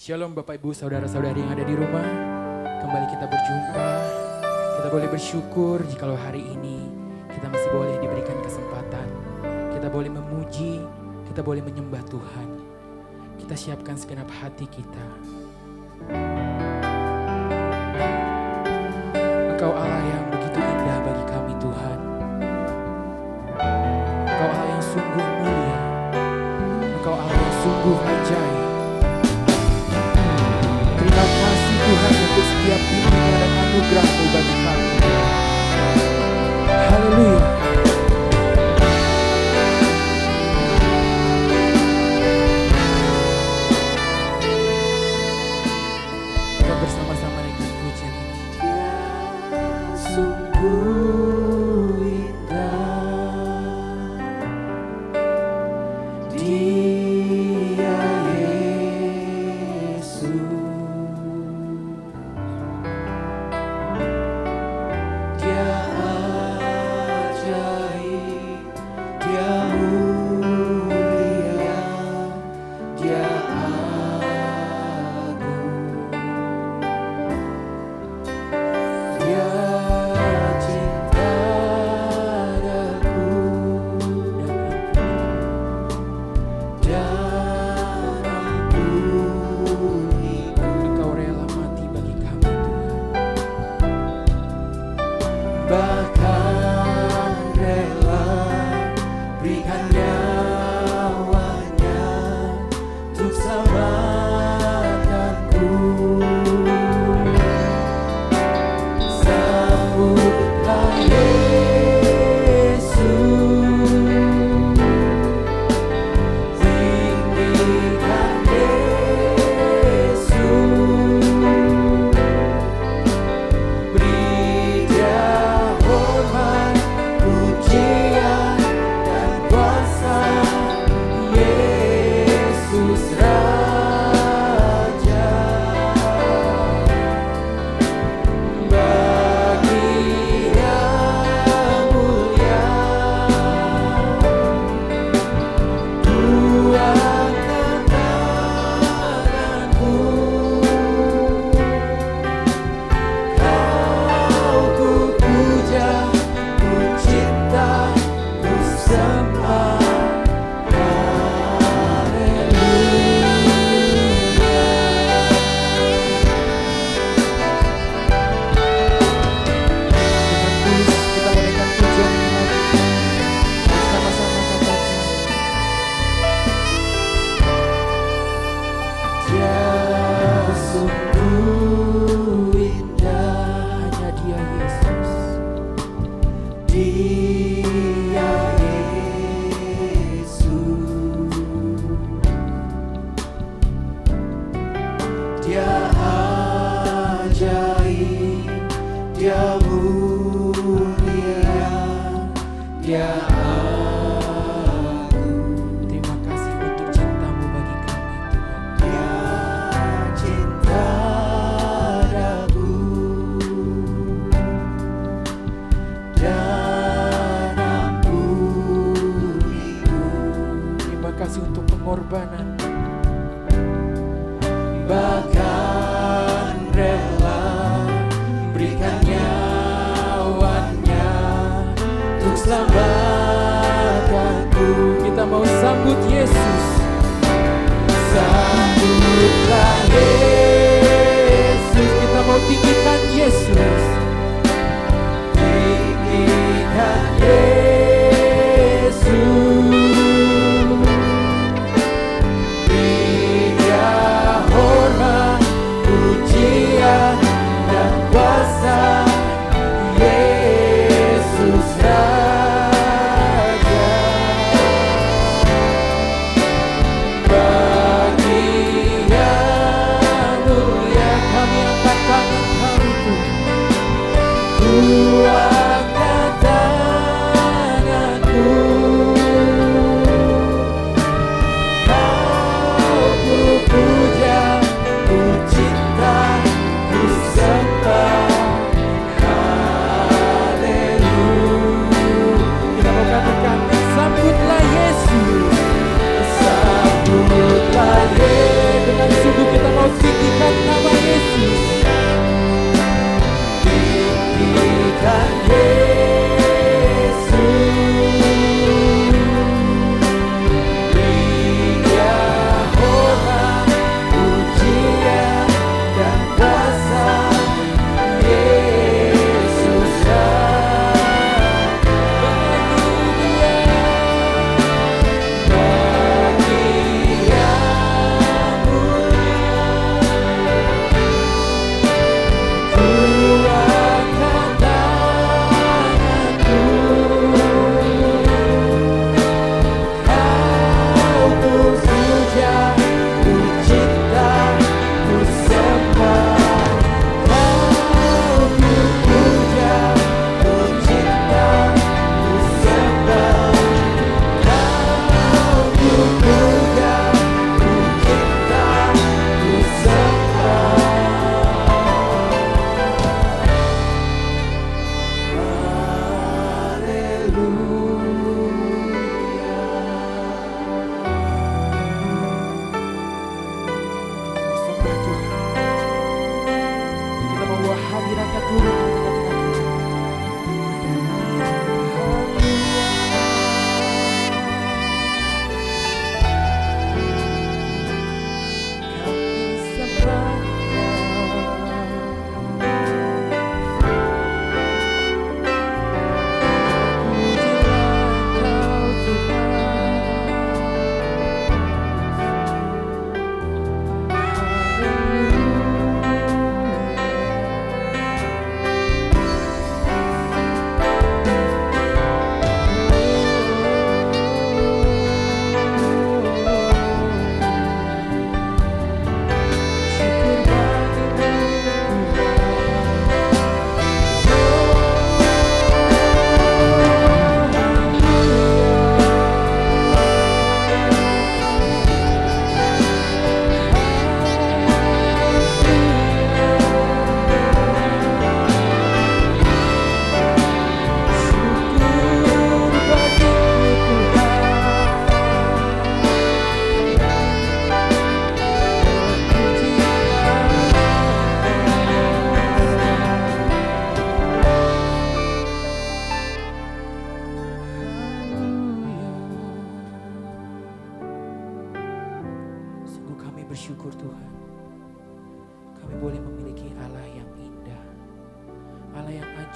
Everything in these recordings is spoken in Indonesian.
Shalom Bapak Ibu Saudara-saudari yang ada di rumah. Kembali kita berjumpa. Kita boleh bersyukur jikalau hari ini kita masih boleh diberikan kesempatan. Kita boleh memuji, kita boleh menyembah Tuhan. Kita siapkan segenap hati kita. Engkau Allah yang begitu indah bagi kami Tuhan. Engkau Allah yang sungguh mulia. Engkau Allah yang sungguh ajaib. Terima kasih Tuhan untuk setiap bimbingan dan anugerah-Mu bagi kami. Haleluya. Kita bersama-sama naikkan pujian ini. Sungguh indah Dia Yesus. Dengan sungguh kita mau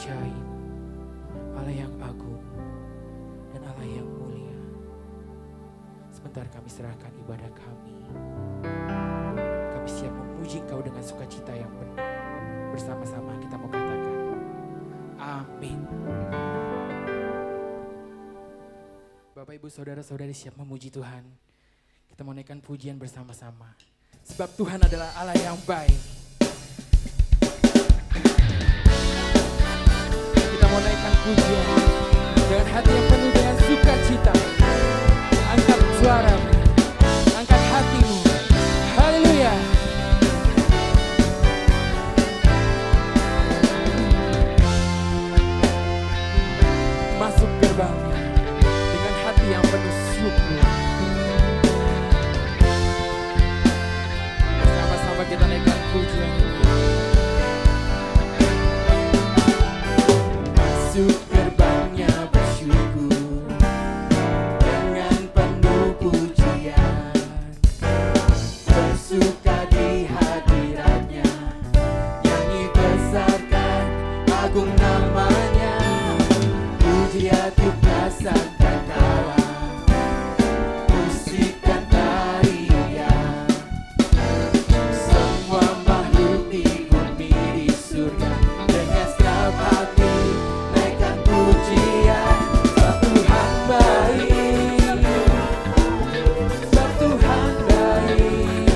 ajaib, Allah yang agung, dan Allah yang mulia. Sebentar kami serahkan ibadah kami. Kami siap memuji Engkau dengan sukacita yang penuh. Bersama-sama kita mau katakan, amin. Bapak, Ibu, Saudara-saudari siap memuji Tuhan. Kita mau naikkan pujian bersama-sama. Sebab Tuhan adalah Allah yang baik. Kita mau naikkan pujian dengan hati yang penuh dengan sukacita. Angkat suaramu, angkat hatimu. Haleluya. Masuk gerbangnya dengan hati yang penuh syukur. Bersama-sama kita naikkan pujian ini. Masuk gerbangnya bersyukur dengan penuh pujian, bersuka di hadiratnya, nyanyi besarkan agung namanya, puji tiuplah sangkakala, musik dan tarian, semua makhluk di bumi di surga dengan setiap hati naikkan pujian. Sebab Tuhan baik, sebab Tuhan baik,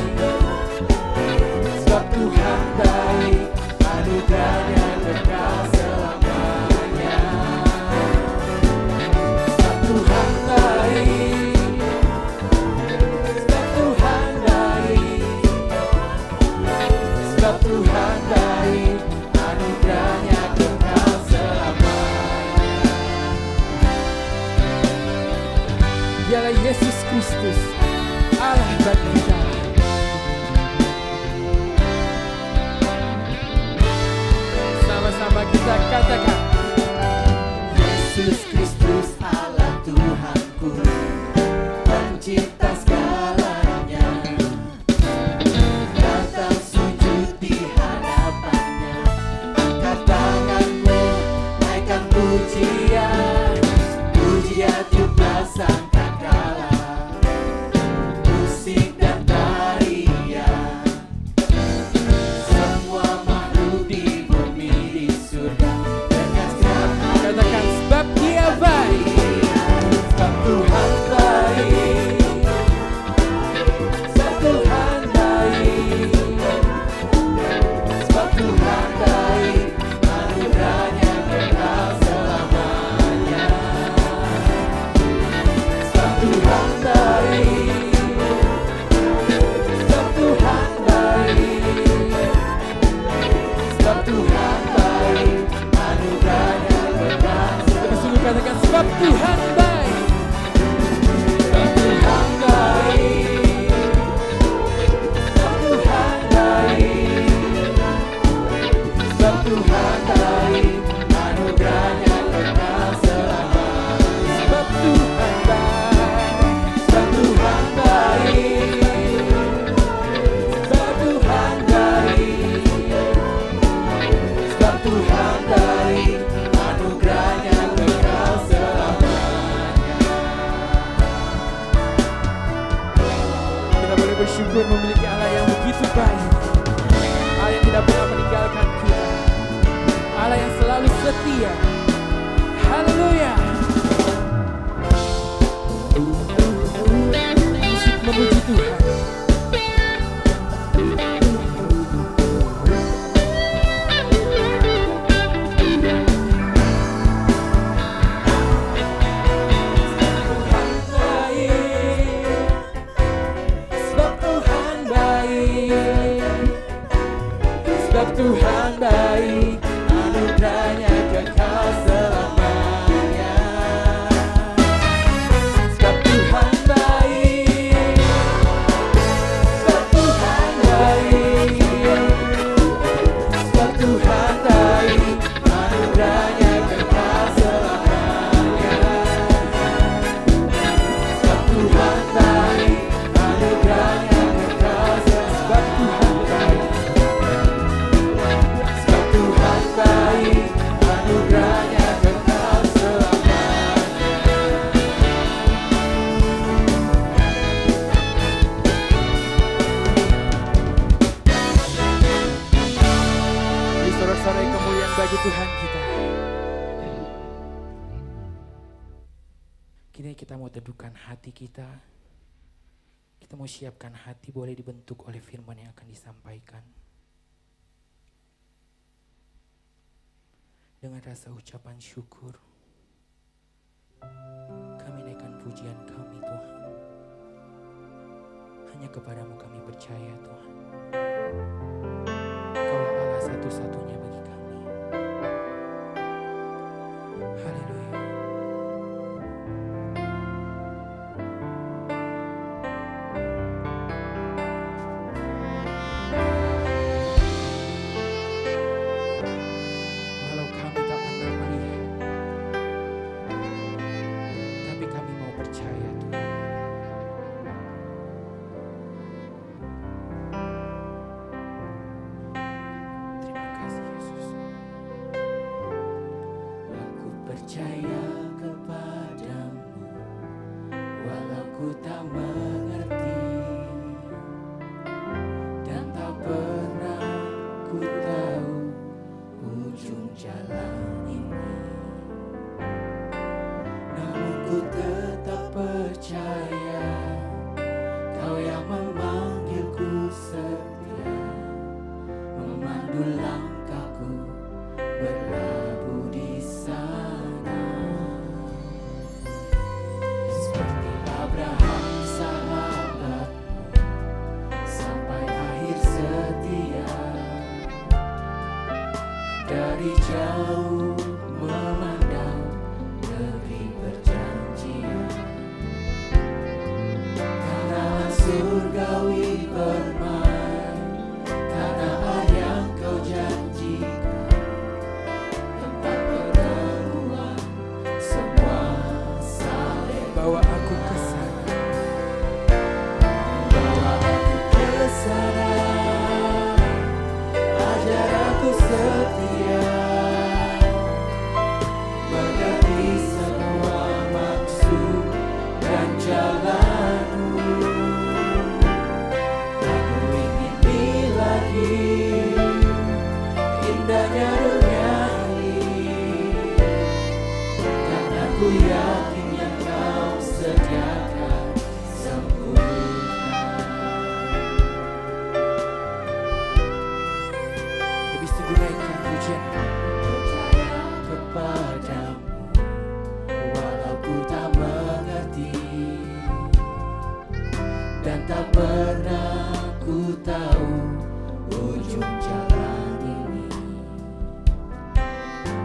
sebab Tuhan baik, anugerahnya kekal selamanya. Sebab Tuhan baik, sebab Tuhan baik, sebab Tuhan baik, anugerahnya kekal selamanya. Dialah Yesus Kristus, Allah bagi kita. Sama-sama kita katakan, Yesus Kristus Allah Tuhanku, pencipta segalanya, datang sujud di hadapannya, angkat tanganmu, naikkan pujian, pujian tiuplah sangkakala, musik dan tarian, semua makhluk di bumi di surga dengan setiap hati. Katakan, sebab Dia baik, sebab Tuhan baik, sebab Tuhan baik, sebab Tuhan baik, anugerahnya kekal selamanya. Sebab Tuhan baik, sebab Tuhan baik, sebab Tuhan baik, anugerahnya kekal. Kita sungguh katakan, sebab Tuhan baik, sebab Tuhan baik, sebab Tuhan baik, sebab Tuhan baik, anugerahnya kekal selamanya. Sebab Tuhan baik, sebab Tuhan baik, sebab Tuhan baik, sebab Tuhan baik, anugerahnya kekal selamanya. Kita boleh bersyukur memiliki Allah yang begitu baik, Allah yang tidak pernah meninggalkan kita, Allah yang selalu setia. Haleluya. Musik memuji Tuhan. Sebab Tuhan baik, sebab Tuhan baik, anugerahnya kekal selamanya. Sebab Tuhan baik, sebab Tuhan baik, sebab Tuhan baik, anugerahnya kekal selamanya. Sebab Tuhan baik, anugerahnya kekal selamanya. Sebab Tuhan baik, sebab Tuhan baik, bersorak kemuliaan bagi Tuhan kita. Kini kita mau teduhkan hati kita. Kita mau siapkan hati boleh dibentuk oleh firman yang akan disampaikan. Dengan rasa ucapan syukur, kami naikkan pujian kami Tuhan. Hanya kepadamu kami percaya Tuhan. Kaulah Allah satu-satunya bagi kami. Haleluya. Walau kami tak pernah melihat, tapi kami mau percaya Tuhan. Terima kasih Yesus. Aku percaya kepadamu, walau ku tak mengerti, dan tak pernah ku tahu ujung jalan ini. Namun ku tetap percaya, Kau yang memanggilku setia, memandu langkahku berlabuh di sana. Seperti Abraham sahabatmu, sampai akhir setia. Dari jauh memandang negeri perjanjian, tanah surgawi bermain, tanah yang Kau janjikan, tempat pertemuan semua saleh. Bawa aku ke sana, bawa aku ke sana, ajar aku setia, mengerti semua maksud dan jalanmu. Aku ingin di lagi indahnya dunia ini, karena ku yakin yang Kau sediakan sempurna. Lebih sungguh naikkan pujian. Percaya kepadamu, walau ku tak mengerti, dan tak pernah ku tahu ujung jalan ini.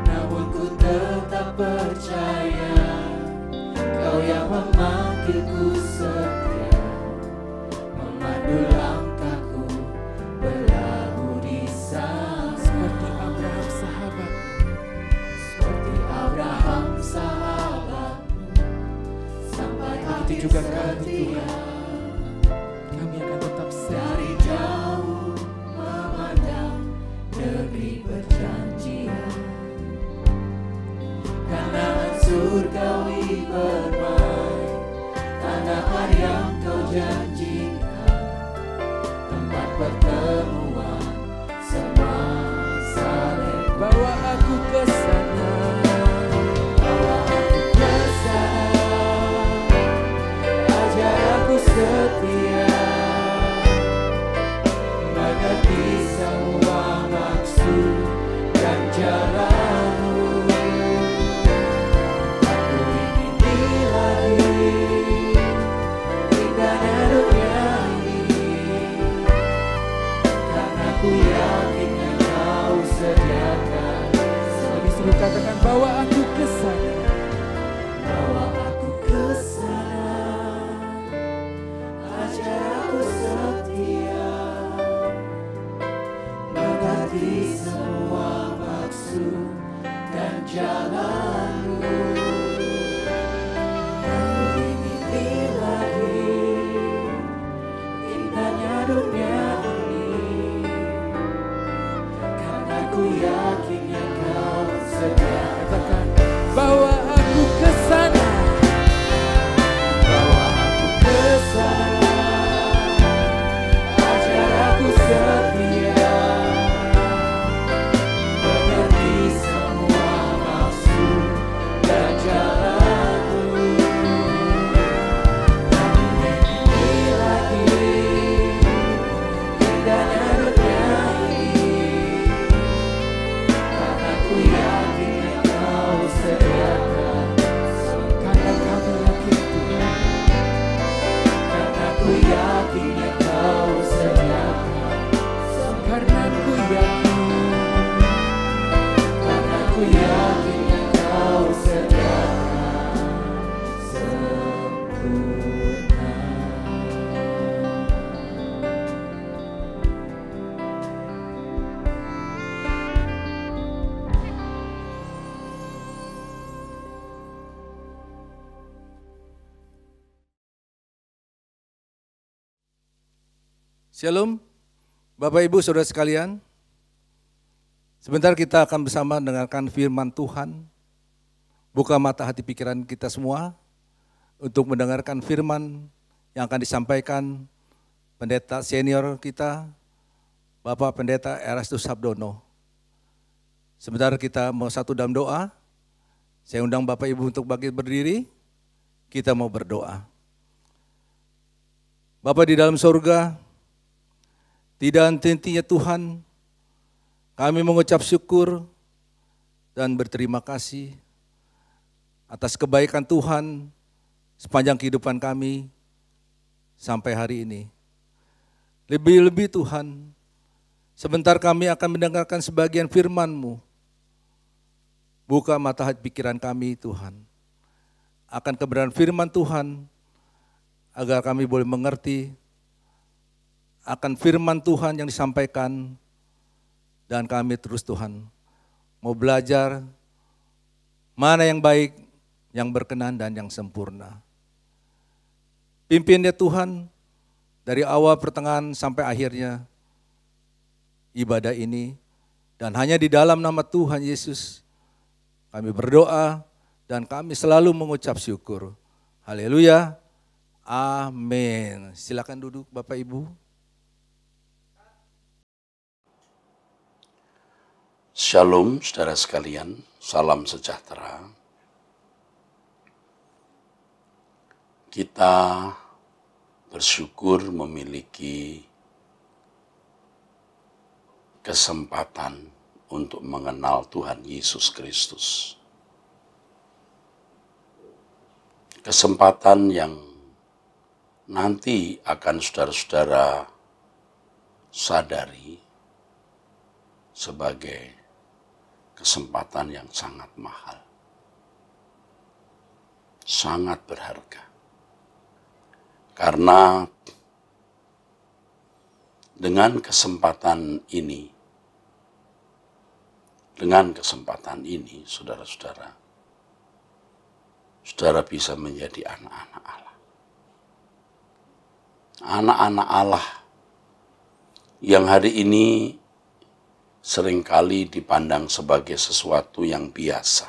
Namun ku tetap percaya, Kau yang memanggilku setia, memandu langkahku berlabuh di sana. Seperti Abraham sahabatmu, seperti Abraham sahabatmu, sampai akhir juga kami Tuhan. Kami akan tetap dari jauh memandang negeri perjanjian, kanan surgawi bermain, tanah yang Kau janjikan, tempat pertemuan semua saleh. Bawa aku ke sana, bawa aku ke sana, ajar aku setia, mengerti semua maksud dan jalanmu. Aku ingin di lagi indahnya dunia ini, karena ku yakin yang Kau sediakan. Lebih sungguh katakan, bawa aku ke sana, bawa aku ke sana, ajar aku setia, mengerti semua maksud dan jalanmu. Aku ingin di lagi indahnya dunia ini, karena ku yakin yang Kau sedia. Katakan, bawa aku ke sana, bawa aku ke sana, ajar aku setia, Shalom, Bapak Ibu Saudara sekalian. Sebentar kita akan bersama mendengarkan firman Tuhan. Buka mata hati pikiran kita semua untuk mendengarkan firman yang akan disampaikan pendeta senior kita, Bapak Pendeta Erastus Sabdono. Sebentar kita mau satu dalam doa. Saya undang Bapak Ibu untuk berdiri. Kita mau berdoa. Bapa di dalam surga, tidak henti-hentinya Tuhan, kami mengucap syukur dan berterima kasih atas kebaikan Tuhan sepanjang kehidupan kami sampai hari ini. Lebih-lebih Tuhan, sebentar kami akan mendengarkan sebagian firman-Mu. Buka mata hati pikiran kami Tuhan, akan kebenaran firman Tuhan, agar kami boleh mengerti akan firman Tuhan yang disampaikan, dan kami terus Tuhan mau belajar mana yang baik, yang berkenan dan yang sempurna. Pimpin ya Tuhan dari awal pertengahan sampai akhirnya ibadah ini, dan hanya di dalam nama Tuhan Yesus kami berdoa dan kami selalu mengucap syukur. Haleluya, amin. Silakan duduk Bapak Ibu. Shalom saudara sekalian, salam sejahtera. Kita bersyukur memiliki kesempatan untuk mengenal Tuhan Yesus Kristus. Kesempatan yang nanti akan saudara-saudara sadari sebagai kesempatan yang sangat mahal, sangat berharga. Karena dengan kesempatan ini, saudara-saudara, saudara bisa menjadi anak-anak Allah. Anak-anak Allah yang hari ini seringkali dipandang sebagai sesuatu yang biasa.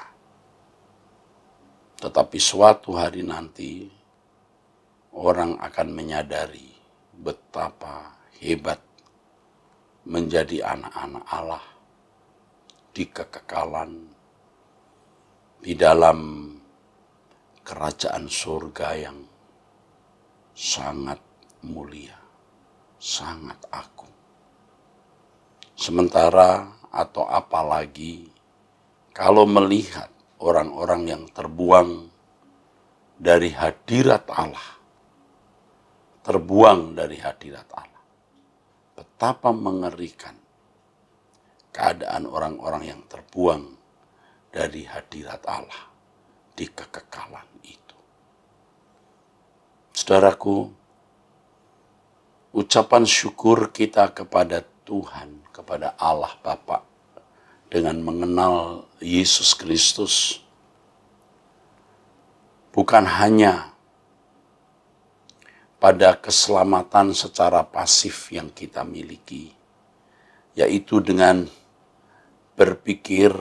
Tetapi suatu hari nanti, orang akan menyadari betapa hebat menjadi anak-anak Allah di kekekalan, di dalam kerajaan surga yang sangat mulia, sangat agung. Sementara atau apalagi kalau melihat orang-orang yang terbuang dari hadirat Allah, betapa mengerikan keadaan orang-orang yang terbuang dari hadirat Allah di kekekalan itu. Saudaraku, ucapan syukur kita kepada Tuhan, kepada Allah Bapa, dengan mengenal Yesus Kristus, bukan hanya pada keselamatan secara pasif yang kita miliki, yaitu dengan berpikir,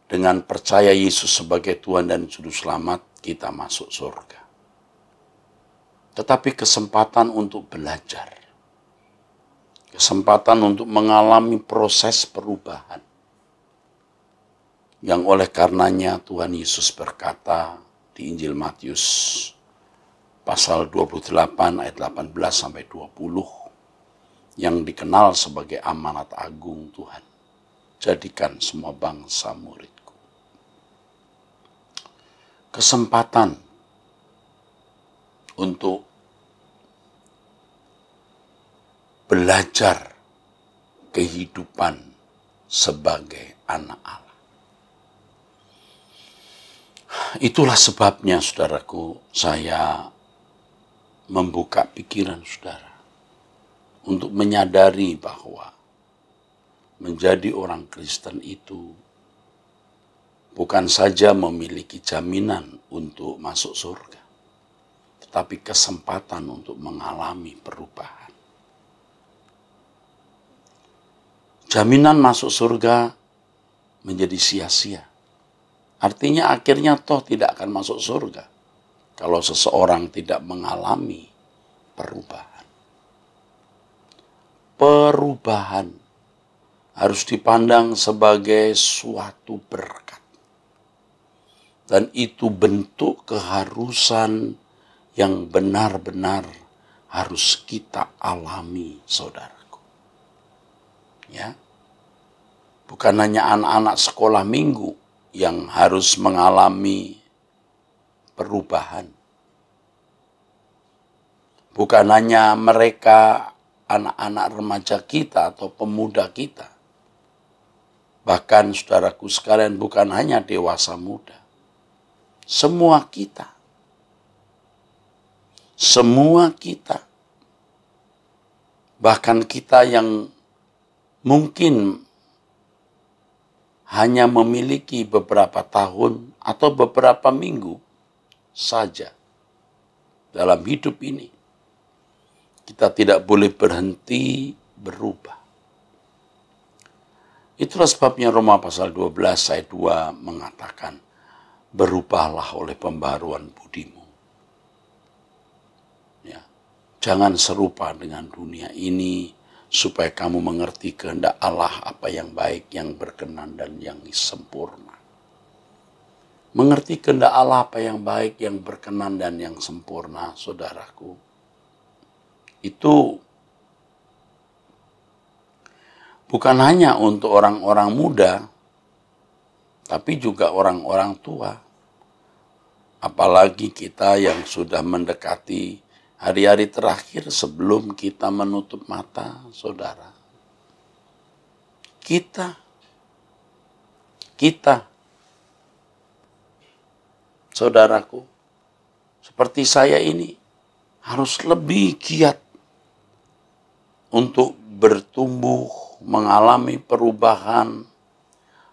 dengan percaya Yesus sebagai Tuhan dan Juru Selamat, kita masuk surga. Tetapi kesempatan untuk belajar, kesempatan untuk mengalami proses perubahan, yang oleh karenanya Tuhan Yesus berkata di Injil Matius pasal 28 ayat 18 sampai 20, yang dikenal sebagai amanat agung Tuhan. Jadikan semua bangsa muridku. Kesempatan untuk belajar kehidupan sebagai anak Allah. Itulah sebabnya, saudaraku, saya membuka pikiran saudara untuk menyadari bahwa menjadi orang Kristen itu bukan saja memiliki jaminan untuk masuk surga, tetapi kesempatan untuk mengalami perubahan. jaminan masuk surga menjadi sia-sia. Artinya akhirnya toh tidak akan masuk surga kalau seseorang tidak mengalami perubahan. Perubahan harus dipandang sebagai suatu berkat. Dan itu bentuk keharusan yang benar-benar harus kita alami, saudaraku. Ya. Bukan hanya anak-anak sekolah minggu yang harus mengalami perubahan. Bukan hanya mereka, anak-anak remaja kita atau pemuda kita. Bahkan saudaraku sekalian, bukan hanya dewasa muda. Semua kita. Semua kita. Bahkan kita yang mungkin hanya memiliki beberapa tahun atau beberapa minggu saja dalam hidup ini. Kita tidak boleh berhenti berubah. Itulah sebabnya Roma pasal 12 ayat 2 mengatakan, berubahlah oleh pembaharuan budimu. Ya, jangan serupa dengan dunia ini, supaya kamu mengerti kehendak Allah apa yang baik, yang berkenan, dan yang sempurna. Mengerti kehendak Allah apa yang baik, yang berkenan, dan yang sempurna, saudaraku. Itu bukan hanya untuk orang-orang muda, tapi juga orang-orang tua. Apalagi kita yang sudah mendekati hari-hari terakhir sebelum kita menutup mata, saudara. Kita, saudaraku, seperti saya ini, harus lebih giat untuk bertumbuh, mengalami perubahan,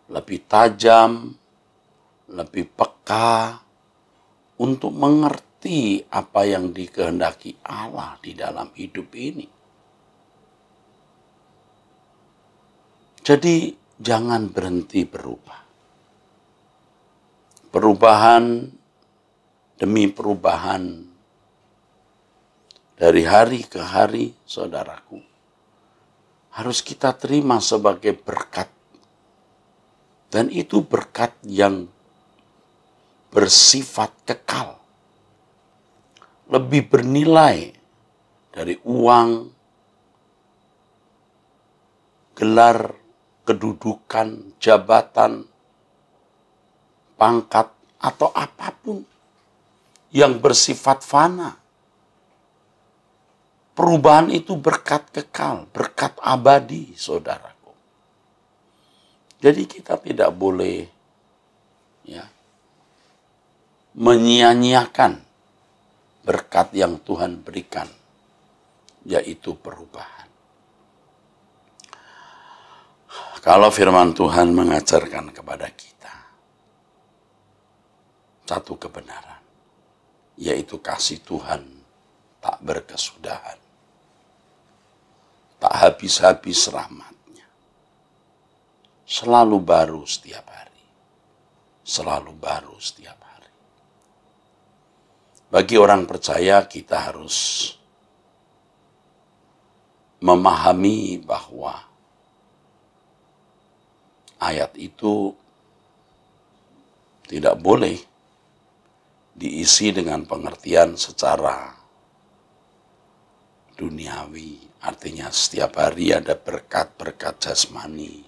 lebih tajam, lebih peka, untuk mengerti apa yang dikehendaki Allah di dalam hidup ini. Jadi jangan berhenti berubah. Perubahan demi perubahan dari hari ke hari, saudaraku, harus kita terima sebagai berkat. Dan itu berkat yang bersifat kekal. Lebih bernilai dari uang, gelar, kedudukan, jabatan, pangkat, atau apapun yang bersifat fana. Perubahan itu berkat kekal, berkat abadi, saudaraku. Jadi kita tidak boleh menyia-nyiakan berkat yang Tuhan berikan, yaitu perubahan. Kalau firman Tuhan mengajarkan kepada kita satu kebenaran, yaitu kasih Tuhan tak berkesudahan, tak habis-habis rahmatnya, selalu baru setiap hari, selalu baru setiap hari. Bagi orang percaya, kita harus memahami bahwa ayat itu tidak boleh diisi dengan pengertian secara duniawi. Artinya setiap hari ada berkat-berkat jasmani.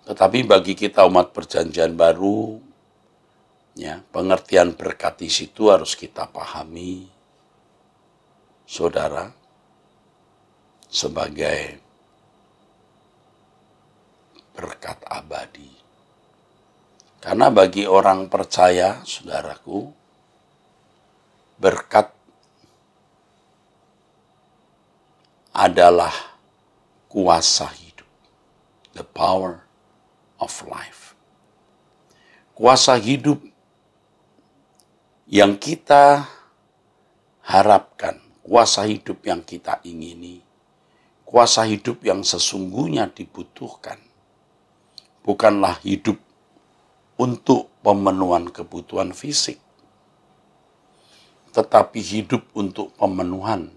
Tetapi bagi kita umat perjanjian baru, pengertian berkat di situ harus kita pahami, saudara, sebagai berkat abadi. Karena bagi orang percaya, saudaraku, berkat adalah kuasa hidup. The power of life. Kuasa hidup yang kita harapkan, kuasa hidup yang kita ingini, kuasa hidup yang sesungguhnya dibutuhkan bukanlah hidup untuk pemenuhan kebutuhan fisik, tetapi hidup untuk pemenuhan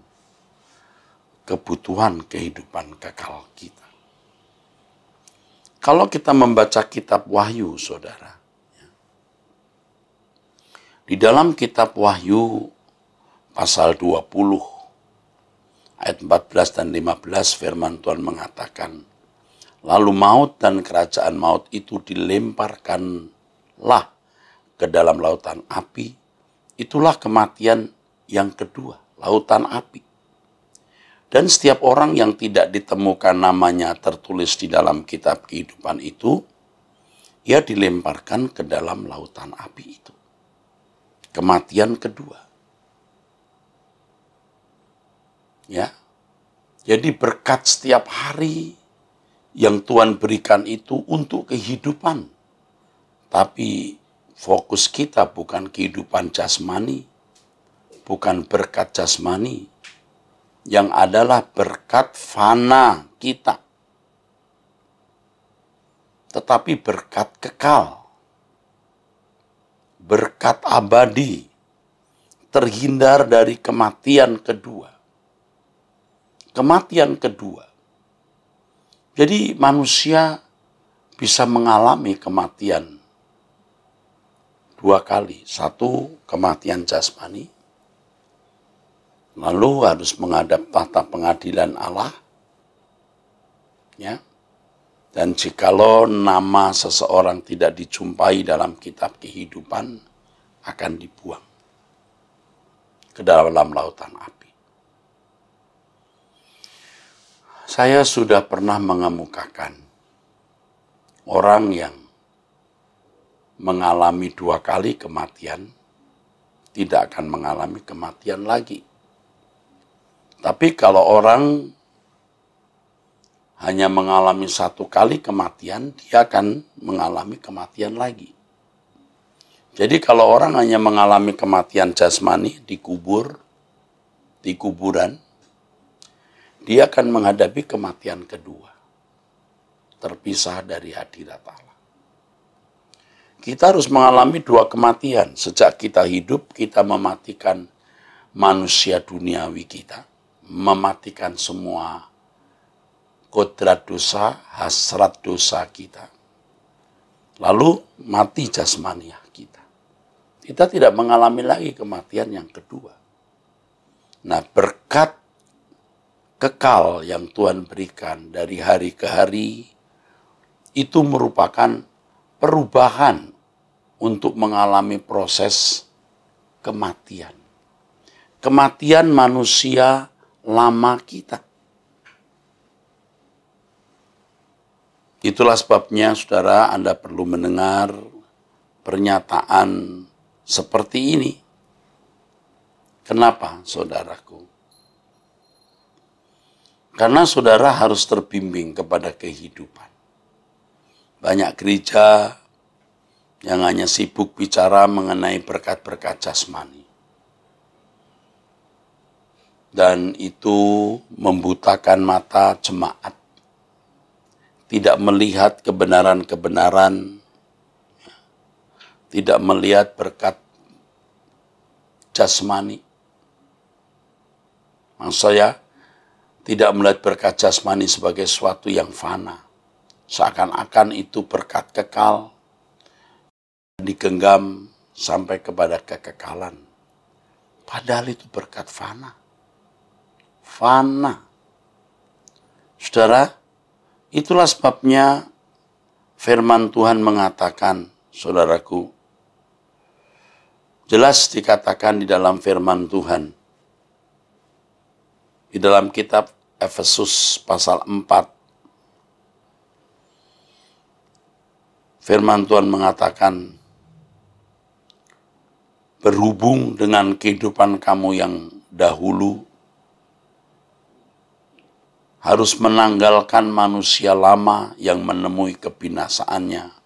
kebutuhan kehidupan kekal kita. Kalau kita membaca kitab Wahyu, saudara, di dalam kitab Wahyu pasal 20, ayat 14 dan 15, firman Tuhan mengatakan, lalu maut dan kerajaan maut itu dilemparkanlah ke dalam lautan api. Itulah kematian yang kedua, lautan api. Dan setiap orang yang tidak ditemukan namanya tertulis di dalam kitab kehidupan itu, ia dilemparkan ke dalam lautan api itu. Kematian kedua. Ya. Jadi berkat setiap hari yang Tuhan berikan itu untuk kehidupan. Tapi fokus kita bukan kehidupan jasmani, bukan berkat jasmani, yang adalah berkat fana kita, tetapi berkat kekal, berkat abadi, terhindar dari kematian kedua. Kematian kedua. Jadi manusia bisa mengalami kematian dua kali. Satu, kematian jasmani. Lalu harus menghadap tahta pengadilan Allah. Ya. Dan jikalau nama seseorang tidak dijumpai dalam kitab kehidupan, akan dibuang ke dalam lautan api. Saya sudah pernah mengemukakan orang yang mengalami dua kali kematian tidak akan mengalami kematian lagi. Tapi kalau orang hanya mengalami satu kali kematian, dia akan mengalami kematian lagi. Jadi kalau orang hanya mengalami kematian jasmani dikubur, di kuburan, dia akan menghadapi kematian kedua, terpisah dari hadirat Allah. Kita harus mengalami dua kematian. Sejak kita hidup, kita mematikan manusia duniawi kita, mematikan semua kodrat dosa, hasrat dosa kita. Lalu mati jasmaniah kita. Kita tidak mengalami lagi kematian yang kedua. Nah, berkat kekal yang Tuhan berikan dari hari ke hari, itu merupakan perubahan untuk mengalami proses kematian. Kematian manusia lama kita. Itulah sebabnya, saudara, Anda perlu mendengar pernyataan seperti ini. Kenapa, saudaraku? Karena saudara harus terbimbing kepada kehidupan. Banyak gereja yang hanya sibuk bicara mengenai berkat-berkat jasmani. Dan itu membutakan mata jemaat. Tidak melihat kebenaran-kebenaran. Tidak melihat berkat jasmani. Maksud saya, tidak melihat berkat jasmani sebagai sesuatu yang fana. Seakan-akan itu berkat kekal, digenggam sampai kepada kekekalan. Padahal itu berkat fana. Fana. Saudara, itulah sebabnya firman Tuhan mengatakan, saudaraku, jelas dikatakan di dalam firman Tuhan, di dalam kitab Efesus pasal 4, firman Tuhan mengatakan, berhubung dengan kehidupan kamu yang dahulu, harus menanggalkan manusia lama yang menemui kebinasaannya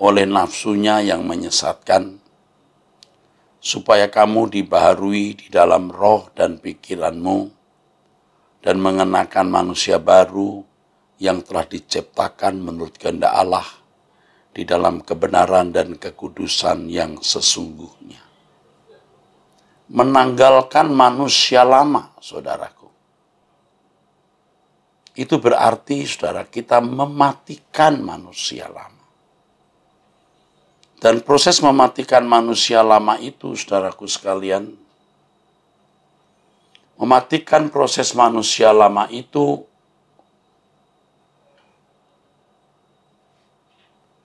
oleh nafsunya yang menyesatkan, supaya kamu dibaharui di dalam roh dan pikiranmu, dan mengenakan manusia baru yang telah diciptakan menurut kehendak Allah di dalam kebenaran dan kekudusan yang sesungguhnya. Menanggalkan manusia lama, saudaraku. Itu berarti, saudara, kita mematikan manusia lama. Dan proses mematikan manusia lama itu, saudaraku sekalian, mematikan proses manusia lama itu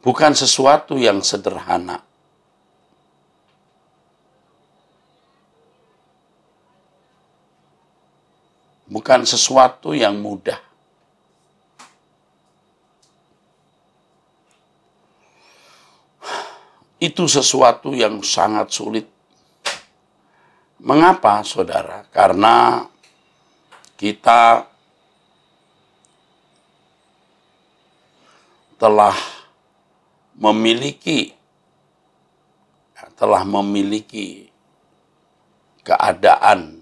bukan sesuatu yang sederhana. Bukan sesuatu yang mudah. Itu sesuatu yang sangat sulit. Mengapa, saudara? Karena kita telah memiliki keadaan,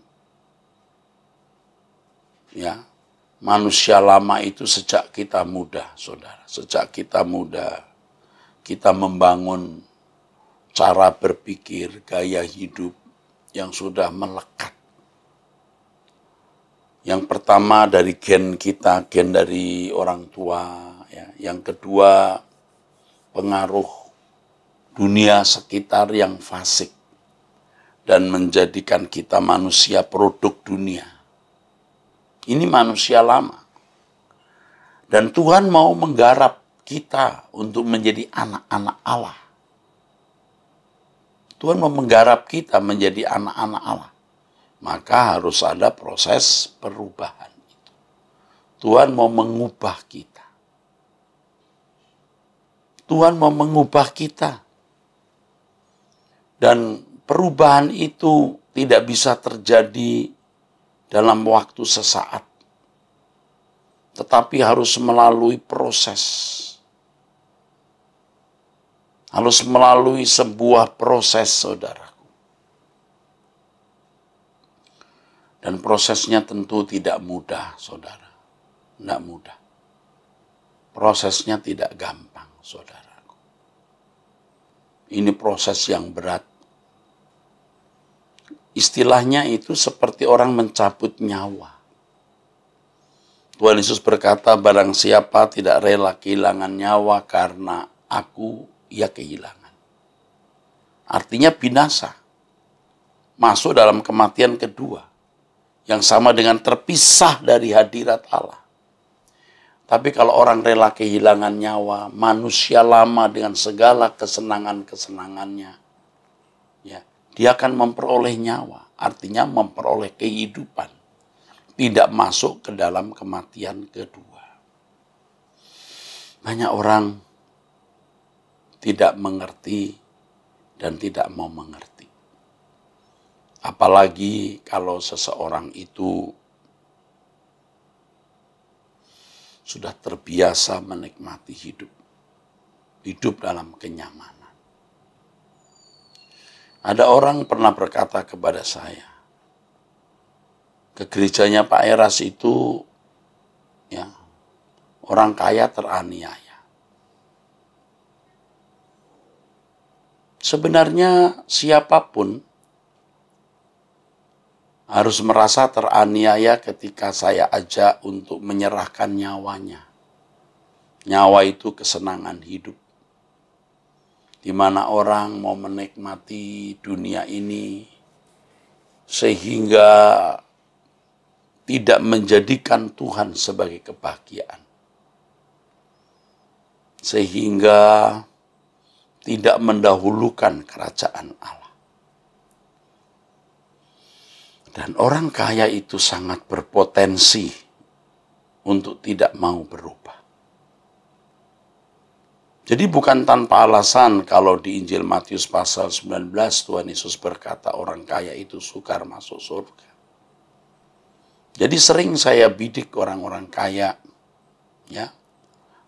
ya, manusia lama itu sejak kita muda, saudara. Sejak kita muda, kita membangun cara berpikir, gaya hidup yang sudah melekat. Yang pertama dari gen kita, gen dari orang tua. Ya. Yang kedua, pengaruh dunia sekitar yang fasik dan menjadikan kita manusia produk dunia. Ini manusia lama. Dan Tuhan mau menggarap kita untuk menjadi anak-anak Allah. Tuhan mau menggarap kita menjadi anak-anak Allah. Maka harus ada proses perubahan itu. Tuhan mau mengubah kita. Tuhan mau mengubah kita. Dan perubahan itu tidak bisa terjadi dalam waktu sesaat. Tetapi harus melalui proses. Harus melalui sebuah proses, saudaraku. Dan prosesnya tentu tidak mudah, saudara. Tidak mudah. Prosesnya tidak gampang, saudaraku. Ini proses yang berat. Istilahnya itu seperti orang mencabut nyawa. Tuhan Yesus berkata, barang siapa tidak rela kehilangan nyawa karena aku, ia kehilangan. Artinya binasa. Masuk dalam kematian kedua. Yang sama dengan terpisah dari hadirat Allah. Tapi kalau orang rela kehilangan nyawa, manusia lama dengan segala kesenangan-kesenangannya, ya, dia akan memperoleh nyawa. Artinya memperoleh kehidupan. Tidak masuk ke dalam kematian kedua. Banyak orang tidak mengerti dan tidak mau mengerti. Apalagi kalau seseorang itu sudah terbiasa menikmati hidup. Hidup dalam kenyamanan. Ada orang pernah berkata kepada saya, ke gerejanya Pak Eras itu, ya, orang kaya teraniaya. Sebenarnya siapapun harus merasa teraniaya ketika saya ajak untuk menyerahkan nyawanya. Nyawa itu kesenangan hidup. Di mana orang mau menikmati dunia ini sehingga tidak menjadikan Tuhan sebagai kebahagiaan. Sehingga tidak mendahulukan kerajaan Allah. Dan orang kaya itu sangat berpotensi untuk tidak mau berubah. Jadi bukan tanpa alasan kalau di Injil Matius pasal 19 Tuhan Yesus berkata orang kaya itu sukar masuk surga. Jadi sering saya bidik orang-orang kaya, ya,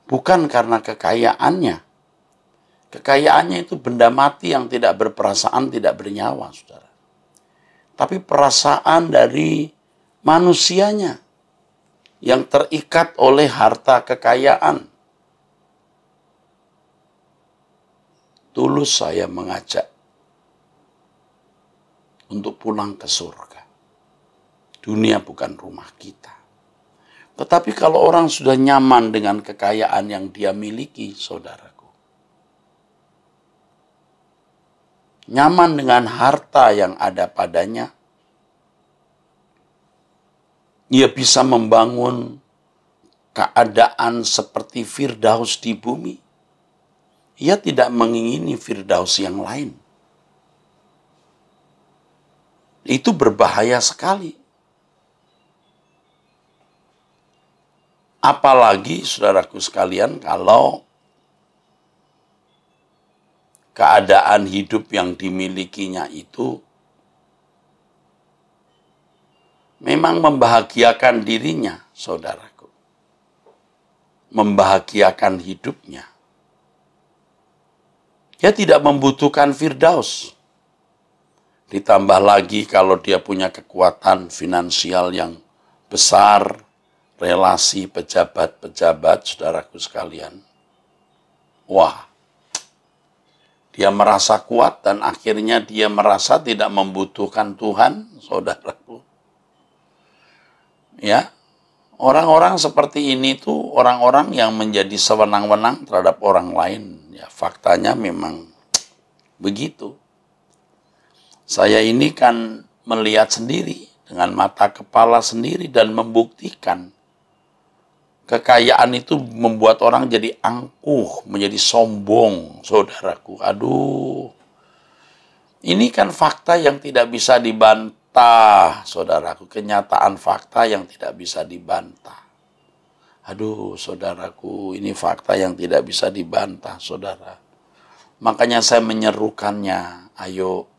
bukan karena kekayaannya. Kekayaannya itu benda mati yang tidak berperasaan, tidak bernyawa, saudara. Tapi perasaan dari manusianya yang terikat oleh harta kekayaan. Tulus saya mengajak untuk pulang ke surga. Dunia bukan rumah kita. Tetapi kalau orang sudah nyaman dengan kekayaan yang dia miliki, saudaraku, nyaman dengan harta yang ada padanya, ia bisa membangun keadaan seperti Firdaus di bumi. Ia tidak mengingini Firdaus yang lain. Itu berbahaya sekali. Apalagi, saudaraku sekalian, kalau keadaan hidup yang dimilikinya itu memang membahagiakan dirinya, saudaraku. Membahagiakan hidupnya. Dia tidak membutuhkan Firdaus. Ditambah lagi kalau dia punya kekuatan finansial yang besar, relasi pejabat-pejabat, saudaraku sekalian. Wah, dia merasa kuat dan akhirnya dia merasa tidak membutuhkan Tuhan, saudaraku. Ya, orang-orang seperti ini tuh orang-orang yang menjadi sewenang-wenang terhadap orang lain. Ya, faktanya memang begitu. Saya ini kan melihat sendiri dengan mata kepala sendiri dan membuktikan kekayaan itu membuat orang jadi angkuh, menjadi sombong, saudaraku. Aduh, ini kan fakta yang tidak bisa dibantah, saudaraku. Kenyataan fakta yang tidak bisa dibantah. Aduh, saudaraku, ini fakta yang tidak bisa dibantah, saudara. Makanya saya menyerukannya, ayo.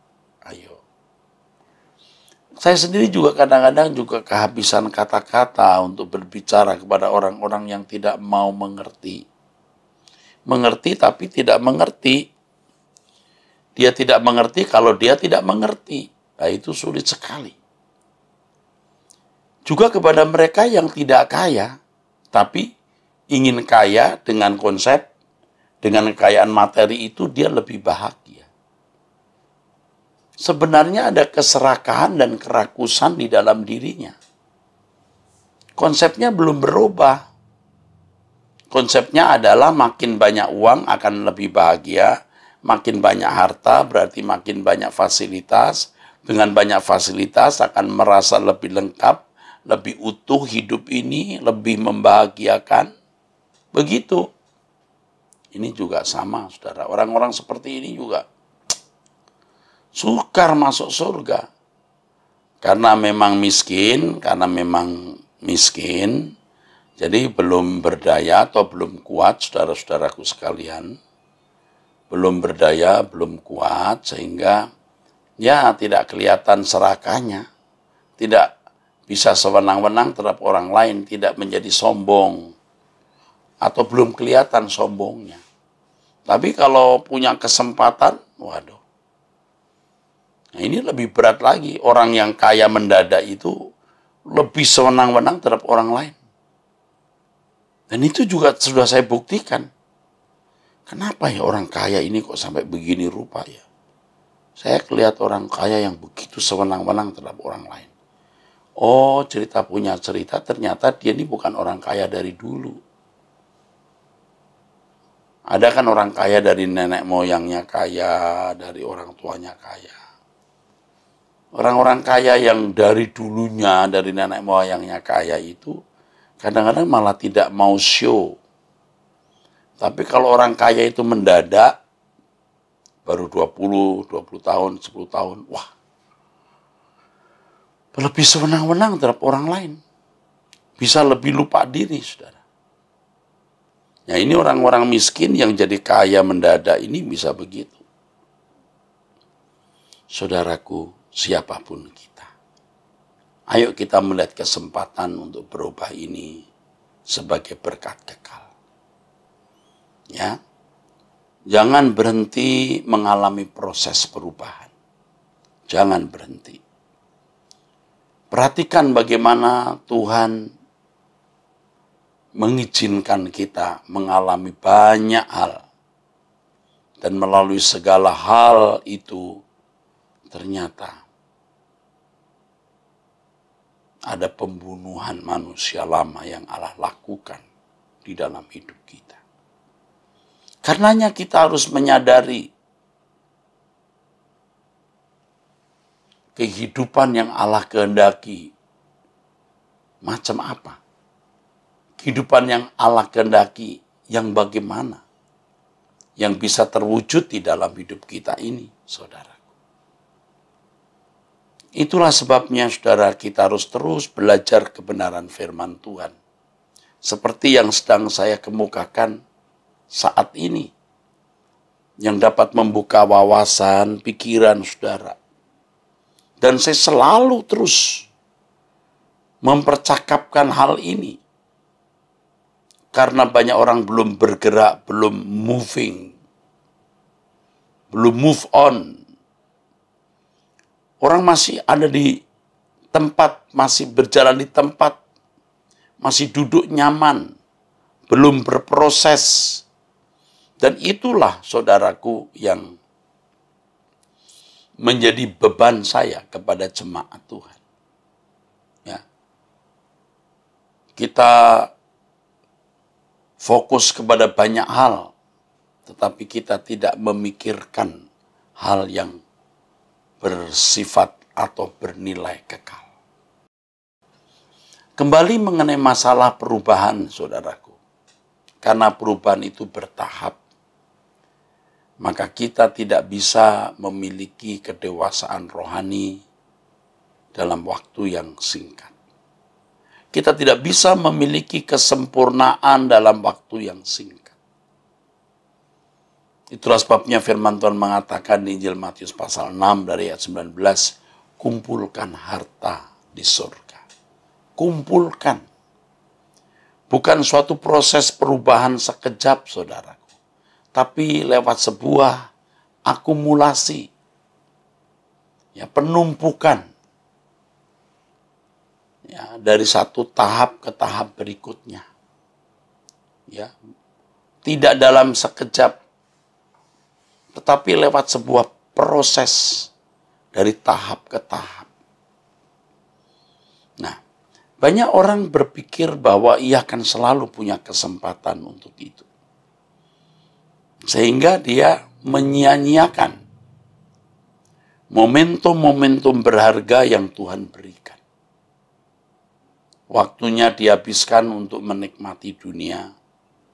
Saya sendiri juga kadang-kadang juga kehabisan kata-kata untuk berbicara kepada orang-orang yang tidak mau mengerti. Mengerti tapi tidak mengerti. Dia tidak mengerti kalau dia tidak mengerti. Nah, itu sulit sekali. Juga kepada mereka yang tidak kaya, tapi ingin kaya dengan konsep, dengan kekayaan materi itu dia lebih bahagia. Sebenarnya ada keserakahan dan kerakusan di dalam dirinya. Konsepnya belum berubah. Konsepnya adalah makin banyak uang akan lebih bahagia, makin banyak harta berarti makin banyak fasilitas. Dengan banyak fasilitas akan merasa lebih lengkap, lebih utuh hidup ini, lebih membahagiakan. Begitu. Ini juga sama, saudara. Orang-orang seperti ini juga sukar masuk surga. Karena memang miskin, jadi belum berdaya atau belum kuat, saudara-saudaraku sekalian. Belum berdaya, belum kuat, sehingga ya tidak kelihatan serakahnya. Tidak bisa sewenang-wenang terhadap orang lain, tidak menjadi sombong. Atau belum kelihatan sombongnya. Tapi kalau punya kesempatan, waduh. Nah, ini lebih berat lagi. Orang yang kaya mendadak itu lebih sewenang-wenang terhadap orang lain. Dan itu juga sudah saya buktikan. Kenapa ya orang kaya ini kok sampai begini rupa ya? Saya lihat orang kaya yang begitu sewenang-wenang terhadap orang lain. Oh, punya cerita, ternyata dia ini bukan orang kaya dari dulu. Ada kan orang kaya dari nenek moyangnya kaya, dari orang tuanya kaya. Orang-orang kaya yang dari dulunya, dari nenek moyangnya kaya itu, kadang-kadang malah tidak mau show. Tapi kalau orang kaya itu mendadak, baru 20 tahun, 10 tahun, wah, lebih sewenang-wenang terhadap orang lain. Bisa lebih lupa diri, saudara. Ya, ini orang-orang miskin yang jadi kaya mendadak ini bisa begitu. Saudaraku, siapapun kita, ayo kita melihat kesempatan untuk berubah ini sebagai berkat kekal. Ya, jangan berhenti mengalami proses perubahan. Jangan berhenti. Perhatikan bagaimana Tuhan mengizinkan kita mengalami banyak hal. Dan melalui segala hal itu, ternyata ada pembunuhan manusia lama yang Allah lakukan di dalam hidup kita. Karenanya kita harus menyadari kehidupan yang Allah kehendaki macam apa. Kehidupan yang Allah kehendaki yang bagaimana. Yang bisa terwujud di dalam hidup kita ini, saudaraku. Itulah sebabnya, saudara, kita harus terus belajar kebenaran firman Tuhan. Seperti yang sedang saya kemukakan saat ini. Yang dapat membuka wawasan, pikiran saudara. Dan saya selalu terus mempercakapkan hal ini. Karena banyak orang belum bergerak, belum moving, belum move on. Orang masih ada di tempat, masih berjalan di tempat, masih duduk nyaman, belum berproses. Dan itulah, saudaraku, yang menjadi beban saya kepada jemaat Tuhan. Ya. Kita fokus kepada banyak hal, tetapi kita tidak memikirkan hal yang bersifat atau bernilai kekal. Kembali mengenai masalah perubahan, saudaraku. Karena perubahan itu bertahap, maka kita tidak bisa memiliki kedewasaan rohani dalam waktu yang singkat. Kita tidak bisa memiliki kesempurnaan dalam waktu yang singkat. Itulah sebabnya firman Tuhan mengatakan di Injil Matius pasal 6 dari ayat 19, kumpulkan harta di surga. Kumpulkan. Bukan suatu proses perubahan sekejap, saudaraku. Tapi lewat sebuah akumulasi. Ya, penumpukan. Ya, dari satu tahap ke tahap berikutnya. Ya, tidak dalam sekejap, tetapi lewat sebuah proses dari tahap ke tahap. Nah, banyak orang berpikir bahwa ia akan selalu punya kesempatan untuk itu. Sehingga dia menyia-nyiakan momentum-momentum berharga yang Tuhan berikan. Waktunya dihabiskan untuk menikmati dunia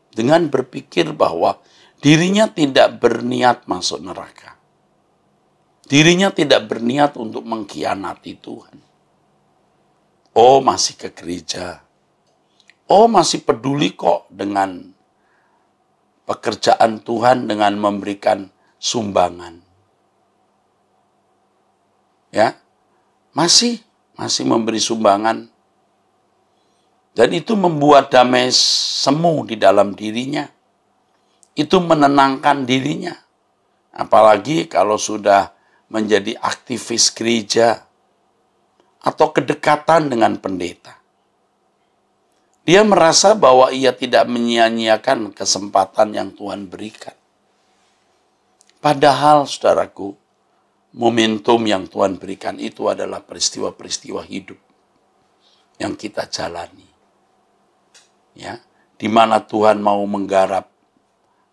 dengan berpikir bahwa dirinya tidak berniat masuk neraka. Dirinya tidak berniat untuk mengkhianati Tuhan. Oh, masih ke gereja. Oh, masih peduli kok dengan pekerjaan Tuhan dengan memberikan sumbangan. Ya, masih memberi sumbangan. Dan itu membuat damai semu di dalam dirinya. Itu menenangkan dirinya. Apalagi kalau sudah menjadi aktivis gereja atau kedekatan dengan pendeta. Dia merasa bahwa ia tidak menyia-nyiakan kesempatan yang Tuhan berikan. Padahal, saudaraku, momentum yang Tuhan berikan itu adalah peristiwa-peristiwa hidup yang kita jalani. Ya, di mana Tuhan mau menggarap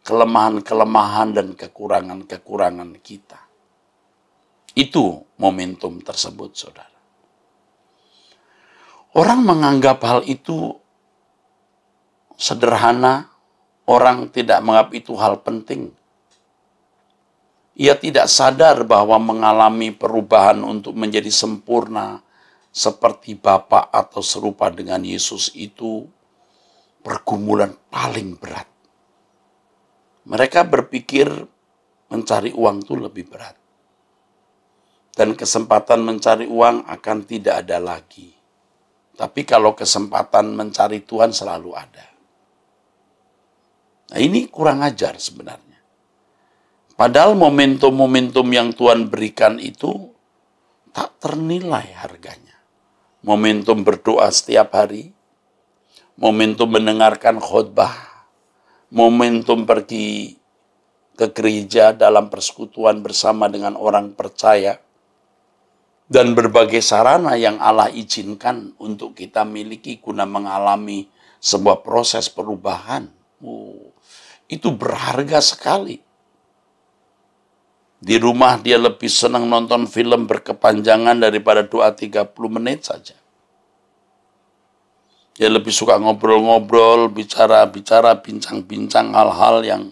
kelemahan-kelemahan dan kekurangan-kekurangan kita. Itu momentum tersebut, saudara. Orang menganggap hal itu sederhana, orang tidak menganggap itu hal penting. Ia tidak sadar bahwa mengalami perubahan untuk menjadi sempurna seperti Bapa atau serupa dengan Yesus itu pergumulan paling berat. Mereka berpikir mencari uang itu lebih berat. Dan kesempatan mencari uang akan tidak ada lagi. Tapi kalau kesempatan mencari Tuhan selalu ada. Nah, ini kurang ajar sebenarnya. Padahal momentum-momentum yang Tuhan berikan itu tak ternilai harganya. Momentum berdoa setiap hari, momentum mendengarkan khotbah, momentum pergi ke gereja dalam persekutuan bersama dengan orang percaya, dan berbagai sarana yang Allah izinkan untuk kita miliki guna mengalami sebuah proses perubahan. Itu berharga sekali. Di rumah dia lebih senang nonton film berkepanjangan daripada doa 30 menit saja. Dia lebih suka ngobrol-ngobrol, bicara-bicara, bincang-bincang hal-hal yang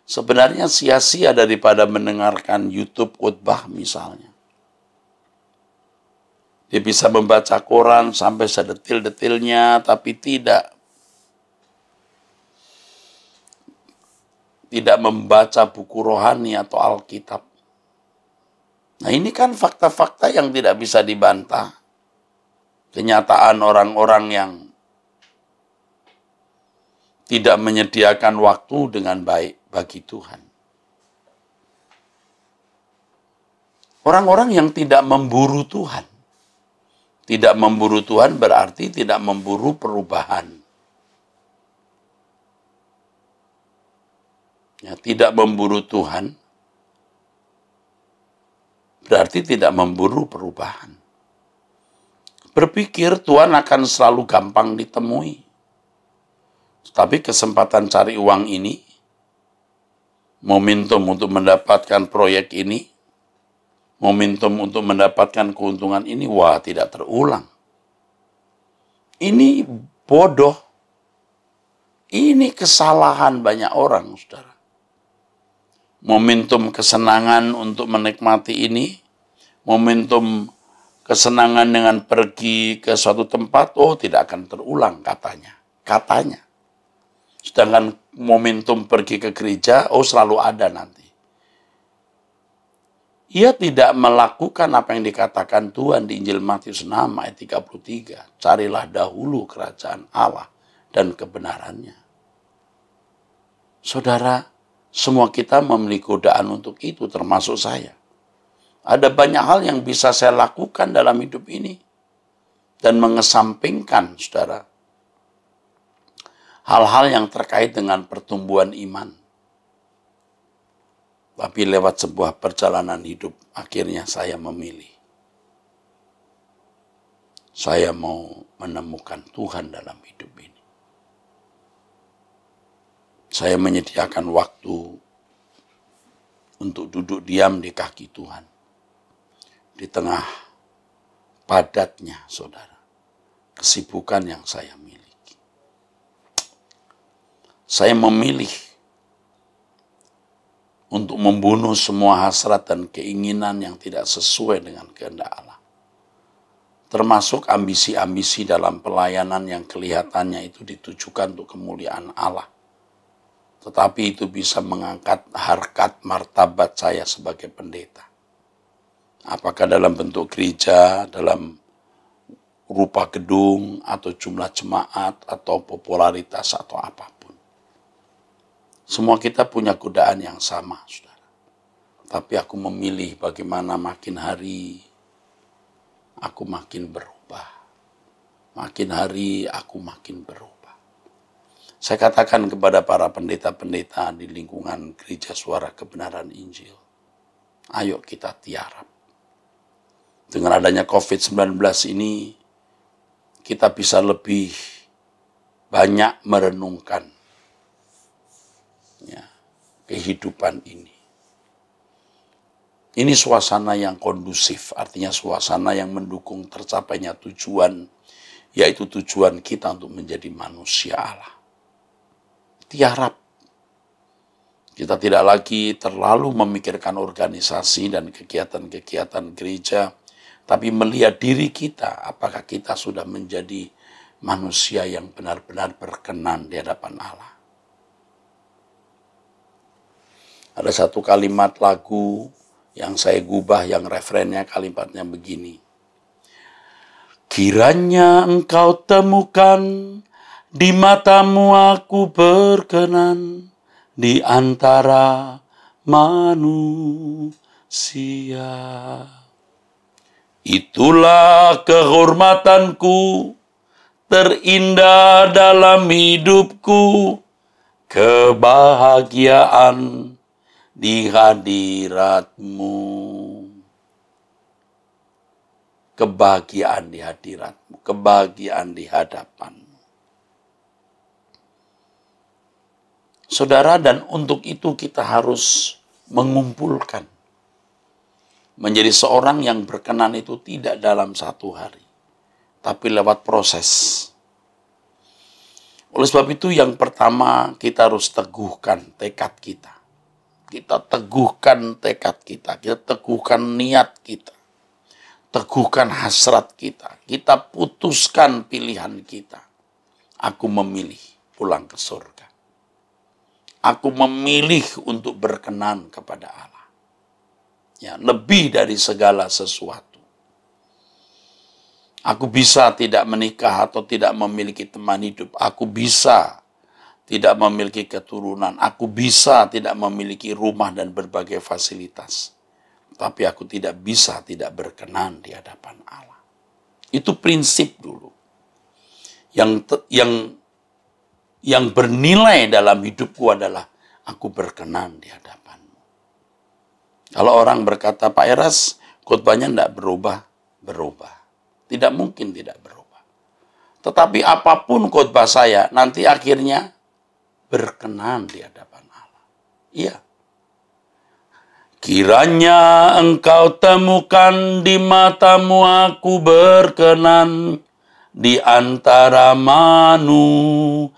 sebenarnya sia-sia daripada mendengarkan YouTube khotbah misalnya. Dia bisa membaca koran sampai sedetil-detilnya, tapi tidak membaca buku rohani atau Alkitab. Nah, ini kan fakta-fakta yang tidak bisa dibantah. Kenyataan orang-orang yang tidak menyediakan waktu dengan baik bagi Tuhan. Orang-orang yang tidak memburu Tuhan. Tidak memburu Tuhan berarti tidak memburu perubahan. Ya, tidak memburu Tuhan berarti tidak memburu perubahan. Berpikir Tuhan akan selalu gampang ditemui. Tapi kesempatan cari uang ini, momentum untuk mendapatkan proyek ini, momentum untuk mendapatkan keuntungan ini, wah, tidak terulang. Ini bodoh. Ini kesalahan banyak orang, saudara. Momentum kesenangan untuk menikmati ini, momentum kesenangan dengan pergi ke suatu tempat, oh tidak akan terulang katanya. Sedangkan momentum pergi ke gereja, oh selalu ada nanti. Ia tidak melakukan apa yang dikatakan Tuhan di Injil Matius 6 ayat 33. Carilah dahulu kerajaan Allah dan kebenarannya. Saudara, semua kita memiliki godaan untuk itu, termasuk saya. Ada banyak hal yang bisa saya lakukan dalam hidup ini. Dan mengesampingkan, saudara, hal-hal yang terkait dengan pertumbuhan iman. Tapi lewat sebuah perjalanan hidup, akhirnya saya memilih. Saya mau menemukan Tuhan dalam hidup ini. Saya menyediakan waktu untuk duduk diam di kaki Tuhan. Di tengah padatnya, saudara, kesibukan yang saya miliki. Saya memilih untuk membunuh semua hasrat dan keinginan yang tidak sesuai dengan kehendak Allah. Termasuk ambisi-ambisi dalam pelayanan yang kelihatannya itu ditujukan untuk kemuliaan Allah. Tetapi itu bisa mengangkat harkat martabat saya sebagai pendeta. Apakah dalam bentuk gereja, dalam rupa gedung, atau jumlah jemaat, atau popularitas, atau apapun. Semua kita punya godaan yang sama, saudara. Tapi aku memilih bagaimana makin hari aku makin berubah. Makin hari aku makin berubah. Saya katakan kepada para pendeta-pendeta di lingkungan Gereja Suara Kebenaran Injil, ayo kita tiarap. Dengan adanya COVID-19 ini, kita bisa lebih banyak merenungkan kehidupan ini. Ini suasana yang kondusif, artinya suasana yang mendukung tercapainya tujuan, yaitu tujuan kita untuk menjadi manusia Allah. Tiarap. Kita tidak lagi terlalu memikirkan organisasi dan kegiatan-kegiatan gereja, tapi melihat diri kita, apakah kita sudah menjadi manusia yang benar-benar berkenan di hadapan Allah. Ada satu kalimat lagu yang saya gubah, yang referennya kalimatnya begini. Kiranya engkau temukan, di matamu aku berkenan, di antara manusia. Itulah kehormatanku, terindah dalam hidupku, kebahagiaan di hadirat-Mu. Kebahagiaan di hadirat-Mu, kebahagiaan di hadapan-Mu. Saudara, dan untuk itu kita harus mengumpulkan. Menjadi seorang yang berkenan itu tidak dalam satu hari, tapi lewat proses. Oleh sebab itu yang pertama kita harus teguhkan tekad kita. Kita teguhkan tekad kita, kita teguhkan niat kita. Teguhkan hasrat kita. Kita putuskan pilihan kita. Aku memilih pulang ke surga. Aku memilih untuk berkenan kepada Allah. Ya, lebih dari segala sesuatu. Aku bisa tidak menikah atau tidak memiliki teman hidup. Aku bisa tidak memiliki keturunan. Aku bisa tidak memiliki rumah dan berbagai fasilitas. Tapi aku tidak bisa tidak berkenan di hadapan Allah. Itu prinsip dulu. Yang bernilai dalam hidupku adalah aku berkenan di hadapan-Mu. Kalau orang berkata, Pak Eras, khotbahnya tidak berubah. Tidak mungkin tidak berubah. Tetapi apapun khotbah saya, nanti akhirnya berkenan di hadapan Allah. Iya. Kiranya Engkau temukan di mata-Mu aku berkenan di antara manusia.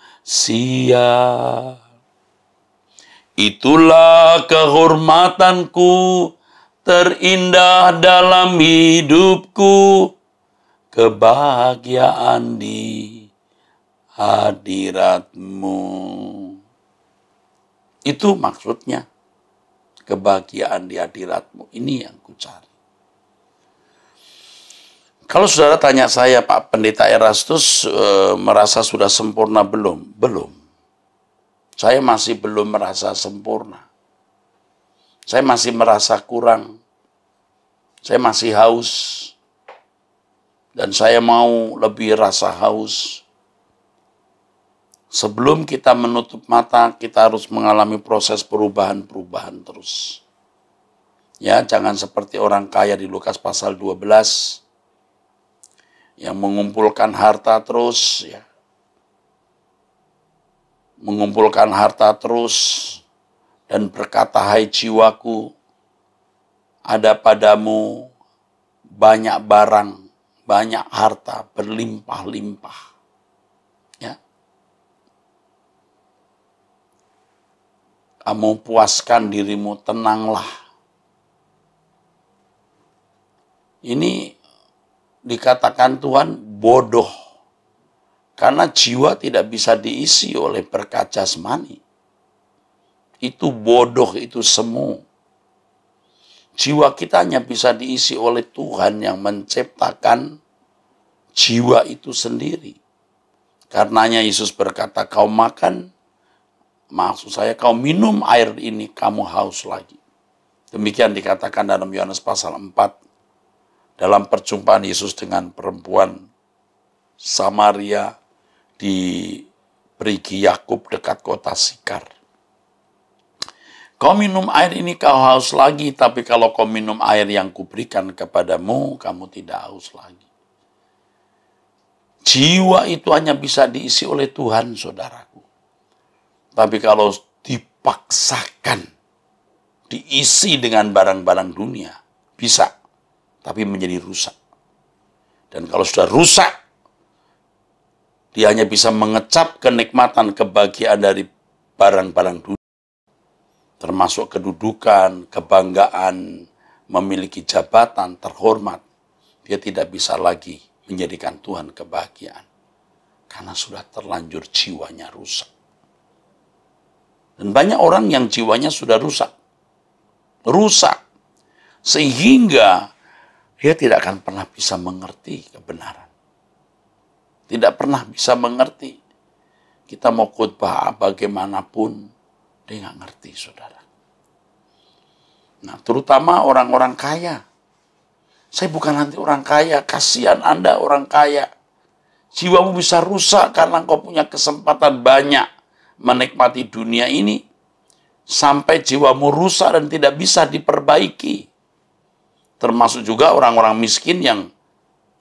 Itulah kehormatanku terindah dalam hidupku, kebahagiaan di hadirat-Mu. Itu maksudnya. Kebahagiaan di hadirat-Mu. Ini yang ku cari. Kalau saudara tanya saya, Pak Pendeta Erastus merasa sudah sempurna belum? Belum. Saya masih belum merasa sempurna. Saya masih merasa kurang. Saya masih haus. Dan saya mau lebih rasa haus. Sebelum kita menutup mata, kita harus mengalami proses perubahan-perubahan terus. Ya, jangan seperti orang kaya di Lukas pasal 12 yang mengumpulkan harta terus, ya. Mengumpulkan harta terus dan berkata, hai jiwaku, ada padamu banyak barang, banyak harta, berlimpah-limpah. Ya. Kamu puaskan dirimu, tenanglah. Ini dikatakan Tuhan bodoh. Karena jiwa tidak bisa diisi oleh berkat jasmani. Itu bodoh, itu semu. Jiwa kita hanya bisa diisi oleh Tuhan yang menciptakan jiwa itu sendiri. Karenanya Yesus berkata, kau makan, maksud saya kau minum air ini, kamu haus lagi. Demikian dikatakan dalam Yohanes pasal 4. Dalam perjumpaan Yesus dengan perempuan Samaria di Perigi Yakub dekat kota Sikar. Kau minum air ini, kau haus lagi. Tapi kalau kau minum air yang kuberikan kepadamu, kamu tidak haus lagi. Jiwa itu hanya bisa diisi oleh Tuhan, saudaraku. Tapi kalau dipaksakan, diisi dengan barang-barang dunia, bisa. Tapi menjadi rusak. Dan kalau sudah rusak, dia hanya bisa mengecap kenikmatan, kebahagiaan dari barang-barang dunia. Termasuk kedudukan, kebanggaan, memiliki jabatan, terhormat. Dia tidak bisa lagi menjadikan Tuhan kebahagiaan. Karena sudah terlanjur jiwanya rusak. Dan banyak orang yang jiwanya sudah rusak. Rusak. Sehingga dia tidak akan pernah bisa mengerti kebenaran. Tidak pernah bisa mengerti. Kita mau khotbah bagaimanapun, dia nggak ngerti, saudara. Nah, terutama orang-orang kaya. Saya bukan nanti orang kaya, kasihan Anda orang kaya. Jiwamu bisa rusak karena engkau punya kesempatan banyak menikmati dunia ini, sampai jiwamu rusak dan tidak bisa diperbaiki. Termasuk juga orang-orang miskin yang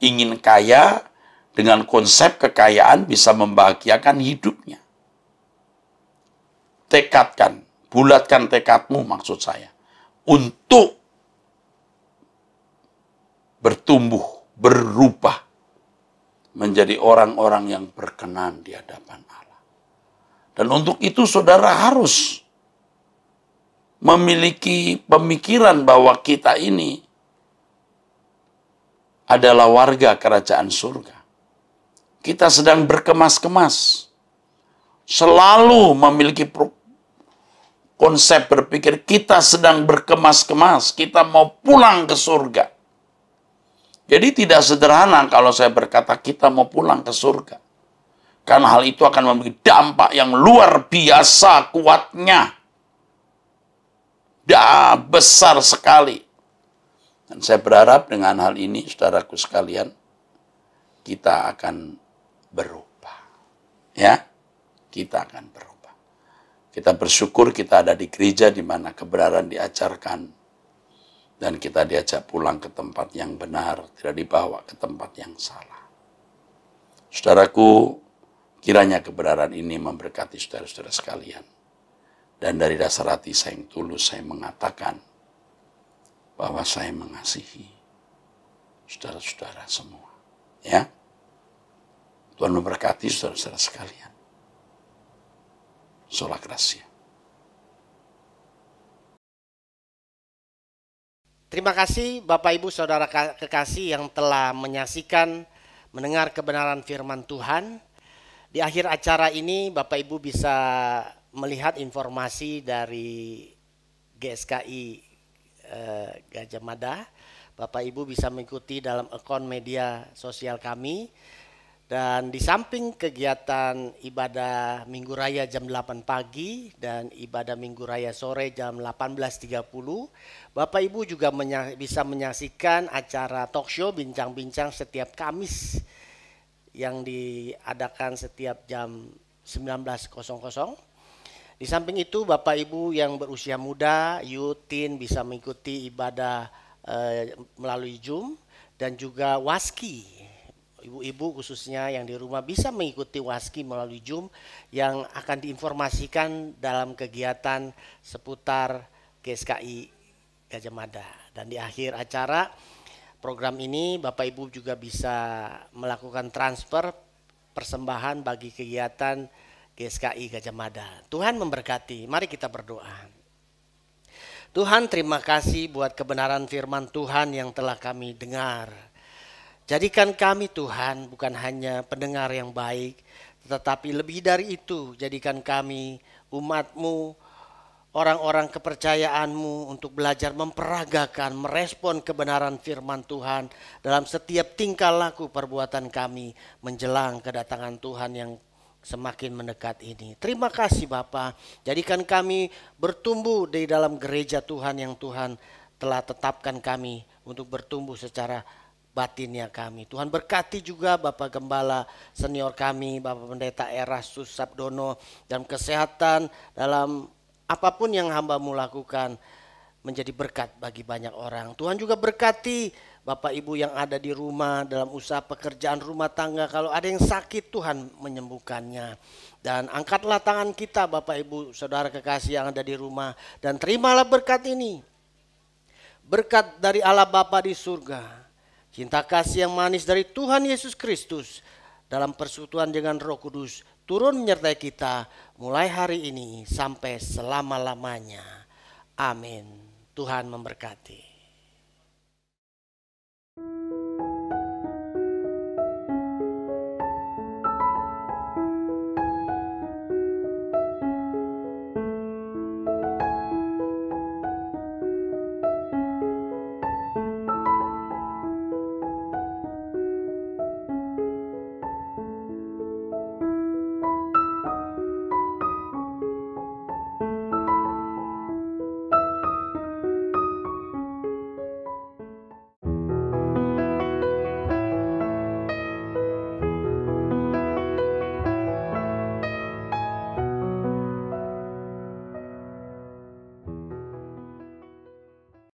ingin kaya dengan konsep kekayaan bisa membahagiakan hidupnya. Tekadkan, bulatkan tekadmu maksud saya, untuk bertumbuh, berubah, menjadi orang-orang yang berkenan di hadapan Allah. Dan untuk itu saudara harus memiliki pemikiran bahwa kita ini adalah warga kerajaan surga. Kita sedang berkemas-kemas. Selalu memiliki konsep berpikir kita sedang berkemas-kemas, kita mau pulang ke surga. Jadi tidak sederhana kalau saya berkata kita mau pulang ke surga. Karena hal itu akan memiliki dampak yang luar biasa kuatnya. Besar sekali. Dan saya berharap dengan hal ini, saudaraku sekalian, kita akan berubah. Ya, kita akan berubah. Kita bersyukur kita ada di gereja di mana kebenaran diajarkan. Dan kita diajak pulang ke tempat yang benar, tidak dibawa ke tempat yang salah. Saudaraku, kiranya kebenaran ini memberkati saudara-saudara sekalian. Dan dari dasar hati saya yang tulus, saya mengatakan bahwa saya mengasihi saudara-saudara semua. Ya, Tuhan memberkati saudara-saudara sekalian. Sola Gracia. Terima kasih Bapak Ibu Saudara kekasih yang telah menyaksikan, mendengar kebenaran firman Tuhan. Di akhir acara ini Bapak Ibu bisa melihat informasi dari GSKI Gajah Mada. Bapak Ibu bisa mengikuti dalam akun media sosial kami. Dan di samping kegiatan ibadah Minggu Raya jam 8 pagi dan ibadah Minggu Raya sore jam 18.30, Bapak Ibu juga bisa menyaksikan acara talk show bincang-bincang setiap Kamis yang diadakan setiap jam 19.00. Di samping itu Bapak Ibu yang berusia muda, youth, teen bisa mengikuti ibadah melalui Zoom, dan juga waski. Ibu-ibu khususnya yang di rumah bisa mengikuti waski melalui Zoom yang akan diinformasikan dalam kegiatan seputar GSKI Gajah Mada. Dan di akhir acara program ini Bapak Ibu juga bisa melakukan transfer persembahan bagi kegiatan GSKI Gajah Mada. Tuhan memberkati. Mari kita berdoa. Tuhan, terima kasih buat kebenaran firman Tuhan yang telah kami dengar. Jadikan kami Tuhan bukan hanya pendengar yang baik, tetapi lebih dari itu jadikan kami umat-Mu, orang-orang kepercayaan-Mu untuk belajar memperagakan, merespon kebenaran firman Tuhan dalam setiap tingkah laku perbuatan kami menjelang kedatangan Tuhan yang semakin mendekat ini. Terima kasih Bapa, jadikan kami bertumbuh di dalam gereja Tuhan yang Tuhan telah tetapkan kami untuk bertumbuh secara batinnya kami. Tuhan berkati juga Bapak Gembala senior kami, Bapak Pendeta Erastus Sabdono, dalam kesehatan, dalam apapun yang hamba-Mu lakukan menjadi berkat bagi banyak orang. Tuhan juga berkati Bapak Ibu yang ada di rumah dalam usaha pekerjaan rumah tangga. Kalau ada yang sakit Tuhan menyembuhkannya. Dan angkatlah tangan kita Bapak Ibu Saudara kekasih yang ada di rumah, dan terimalah berkat ini. Berkat dari Allah Bapa di surga, cinta kasih yang manis dari Tuhan Yesus Kristus dalam persekutuan dengan Roh Kudus turun menyertai kita mulai hari ini sampai selama-lamanya. Amin. Tuhan memberkati.